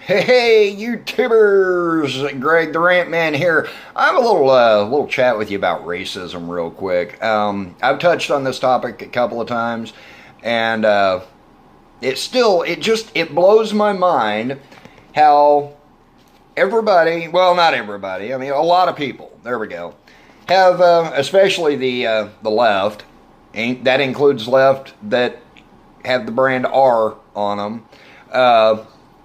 Hey, YouTubers! Greg the Rant Man here. I have a little chat with you about racism, real quick. I've touched on this topic a couple of times, and it blows my mind how everybody, not everybody, I mean, a lot of people, there we go, have, especially the left, that includes left that have the brand R on them,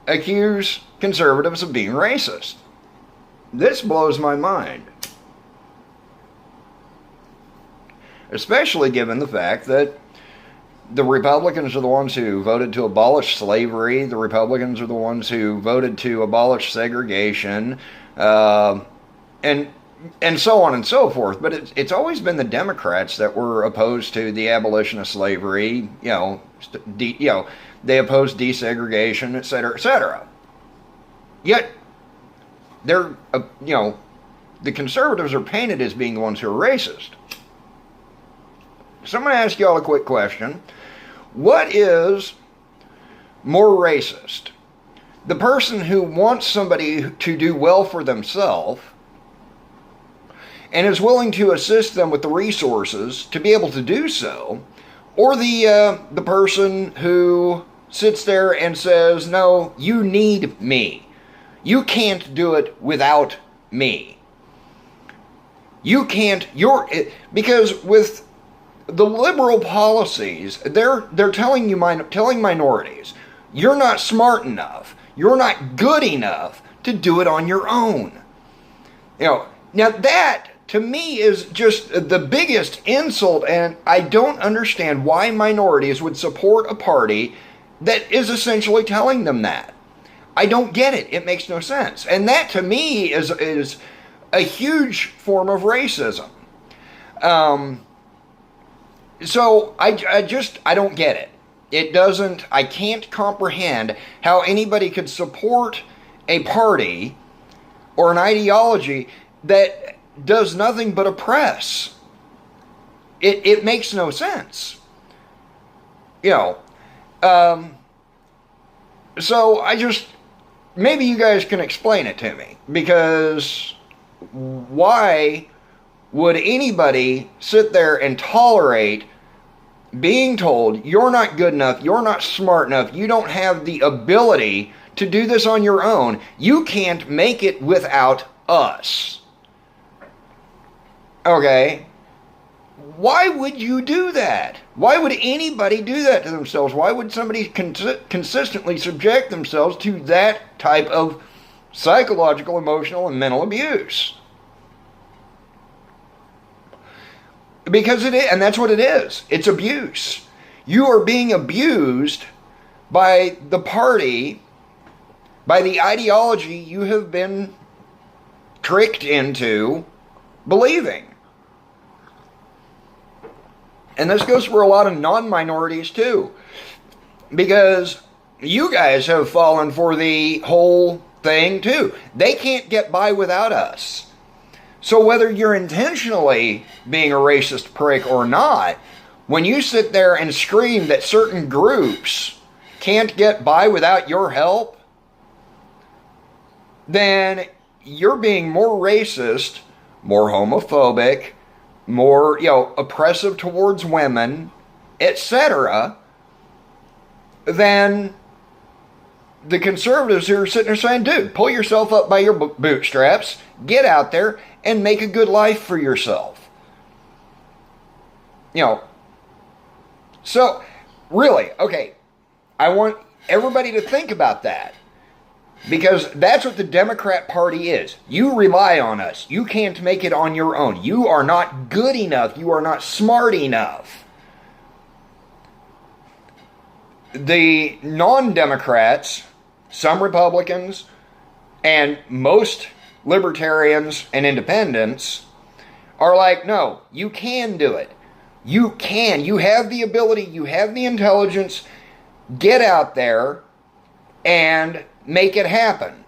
accuse conservatives of being racist. This blows my mind. Especially given the fact that the Republicans are the ones who voted to abolish slavery. The Republicans are the ones who voted to abolish segregation, and so on and so forth. But it's always been the Democrats that were opposed to the abolition of slavery. They opposed desegregation, et cetera, et cetera. Yet, the conservatives are painted as being the ones who are racist. So I'm going to ask you all a quick question. What is more racist? The person who wants somebody to do well for themselves and is willing to assist them with the resources to be able to do so, or the person who sits there and says, no, you need me. You can't do it without me. Because with the liberal policies, they're telling minorities, you're not smart enough, you're not good enough to do it on your own. Now that to me is just the biggest insult, and I don't understand why minorities would support a party that is essentially telling them that. I don't get it. It makes no sense. And that to me is a huge form of racism. So I don't get it. I can't comprehend how anybody could support a party or an ideology that does nothing but oppress. It makes no sense. So maybe you guys can explain it to me, because why would anybody sit there and tolerate being told you're not good enough, you're not smart enough, you don't have the ability to do this on your own, you can't make it without us? Okay, why would you do that? Why would anybody do that to themselves? Why would somebody consistently subject themselves to that type of psychological, emotional, and mental abuse? Because it is, and that's what it is. It's abuse. You are being abused by the party, by the ideology you have been tricked into believing. And this goes for a lot of non-minorities too, because you guys have fallen for the whole thing too. They can't get by without us. So whether you're intentionally being a racist prick or not, when you sit there and scream that certain groups can't get by without your help, then you're being more racist, more homophobic, more, oppressive towards women, etc., than the conservatives who are sitting there saying, dude, pull yourself up by your bootstraps, get out there, and make a good life for yourself. So, really, okay, I want everybody to think about that. Because that's what the Democrat Party is. You rely on us. You can't make it on your own. You are not good enough. You are not smart enough. The non-Democrats, some Republicans, and most libertarians and independents are like, no, you can do it. You can. You have the ability. You have the intelligence. Get out there and make it happen.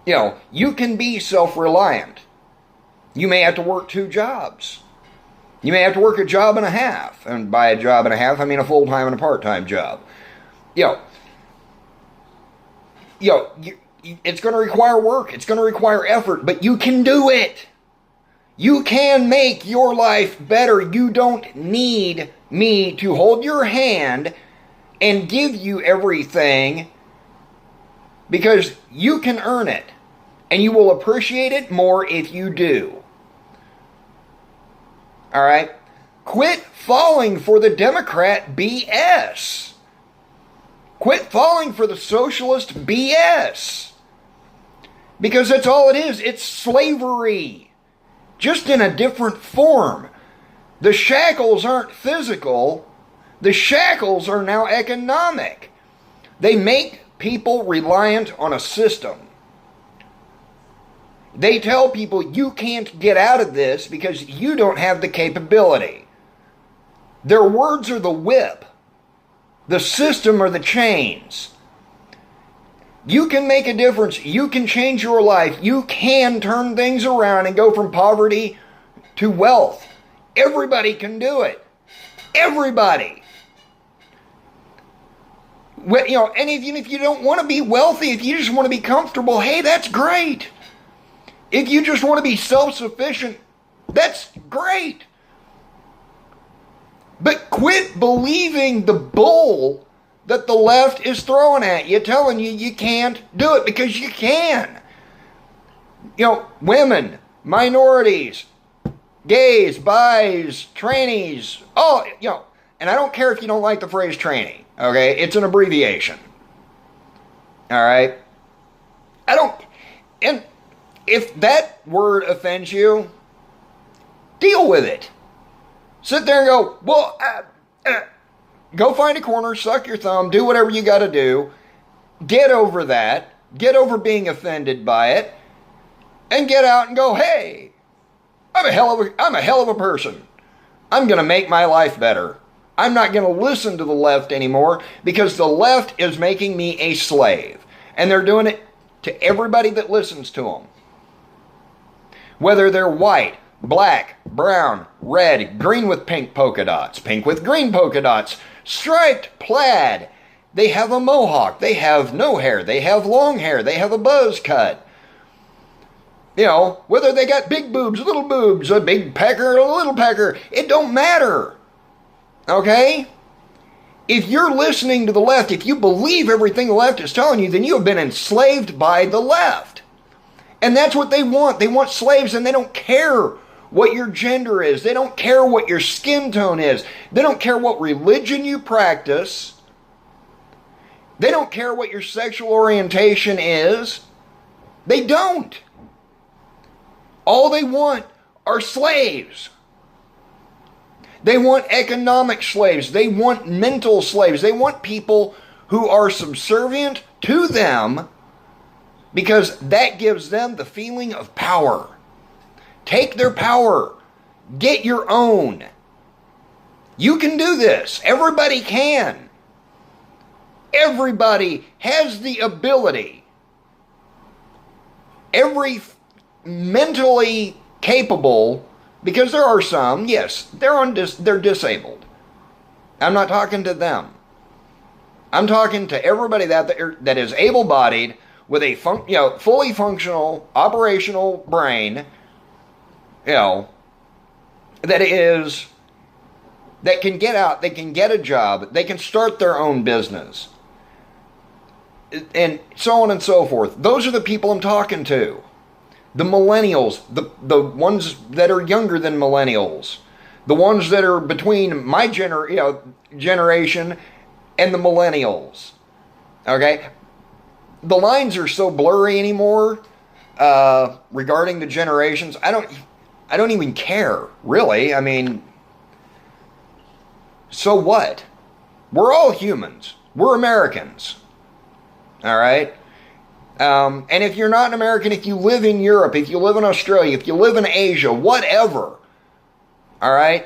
You can be self-reliant. You may have to work 2 jobs. You may have to work a job and a half. And by a job and a half, I mean a full-time and a part-time job. it's going to require work. It's going to require effort, but you can do it. You can make your life better. You don't need me to hold your hand and give you everything, because you can earn it. And you will appreciate it more if you do. All right? Quit falling for the Democrat BS. Quit falling for the socialist BS. Because that's all it is. It's slavery. Just in a different form. The shackles aren't physical. The shackles are now economic. They make people reliant on a system. They tell people you can't get out of this because you don't have the capability. Their words are the whip. The system are the chains. You can make a difference. You can change your life. You can turn things around and go from poverty to wealth. Everybody can do it. Everybody. Well, and even if you don't want to be wealthy, if you just want to be comfortable, hey, that's great. If you just want to be self-sufficient, that's great. But quit believing the bull that the left is throwing at you, telling you you can't do it, because you can. Women, minorities, gays, bis, trannies, and I don't care if you don't like the phrase tranny, okay? It's an abbreviation. All right? And if that word offends you, deal with it. Sit there and go, well, go find a corner, suck your thumb, do whatever you got to do. Get over that. Get over being offended by it. And get out and go, hey, I'm a hell of a person. I'm going to make my life better. I'm not going to listen to the left anymore, because the left is making me a slave. And they're doing it to everybody that listens to them. Whether they're white, black, brown, red, green with pink polka dots, pink with green polka dots, striped, plaid. They have a mohawk. They have no hair. They have long hair. They have a buzz cut. Whether they got big boobs, little boobs, a big pecker, a little pecker, it don't matter. Okay? If you're listening to the left, if you believe everything the left is telling you, then you have been enslaved by the left. And that's what they want. They want slaves, and they don't care what your gender is. They don't care what your skin tone is. They don't care what religion you practice. They don't care what your sexual orientation is. They don't. All they want are slaves. They want economic slaves. They want mental slaves. They want people who are subservient to them, because that gives them the feeling of power. Take their power. Get your own. You can do this. Everybody can. Everybody has the ability. Every mentally capable, because there are some, yes, they're disabled. I'm not talking to them. I'm talking to everybody that is able-bodied, with a fully functional, operational brain, that can get out, they can get a job, they can start their own business, and so on and so forth. Those are the people I'm talking to. The millennials, the ones that are younger than millennials, the ones that are between my generation and the millennials. Okay? The lines are so blurry anymore regarding the generations. I don't even care, really. I mean, so what? We're all humans. We're Americans. All right? And if you're not an American, if you live in Europe, if you live in Australia, if you live in Asia, whatever, all right?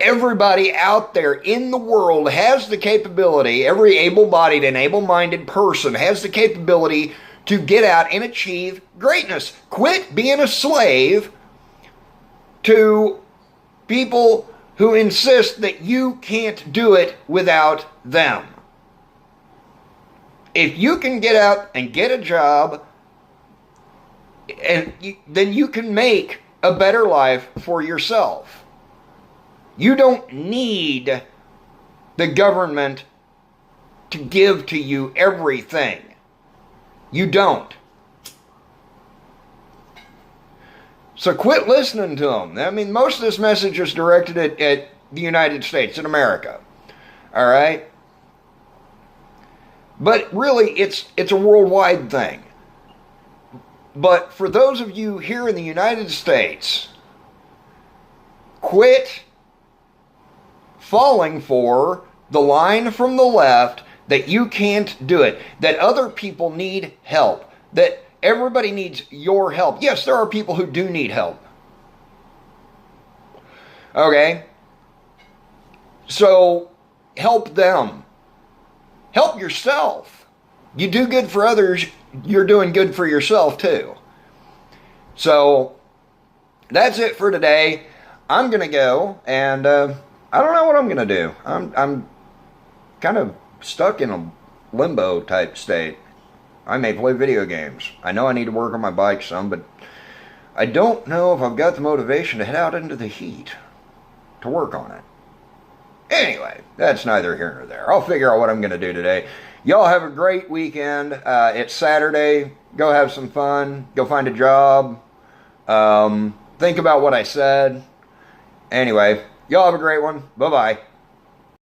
Everybody out there in the world has the capability, every able-bodied and able-minded person has the capability to get out and achieve greatness. Quit being a slave to people who insist that you can't do it without them. if you can get out and get a job, then you can make a better life for yourself. You don't need the government to give to you everything. You don't. So quit listening to them. I mean, most of this message is directed at the United States, in America. All right? But really, it's a worldwide thing. But for those of you here in the United States, quit falling for the line from the left that you can't do it, that other people need help, that everybody needs your help. Yes, there are people who do need help. Okay? So, help them. Help yourself. You do good for others, you're doing good for yourself too. So, that's it for today. I'm going to go, and I don't know what I'm going to do. I'm kind of stuck in a limbo type state. I may play video games. I know I need to work on my bike some, but I don't know if I've got the motivation to head out into the heat to work on it. Anyway, that's neither here nor there. I'll figure out what I'm going to do today. Y'all have a great weekend. It's Saturday. Go have some fun. Go find a job. Think about what I said. Anyway, y'all have a great one. Bye-bye.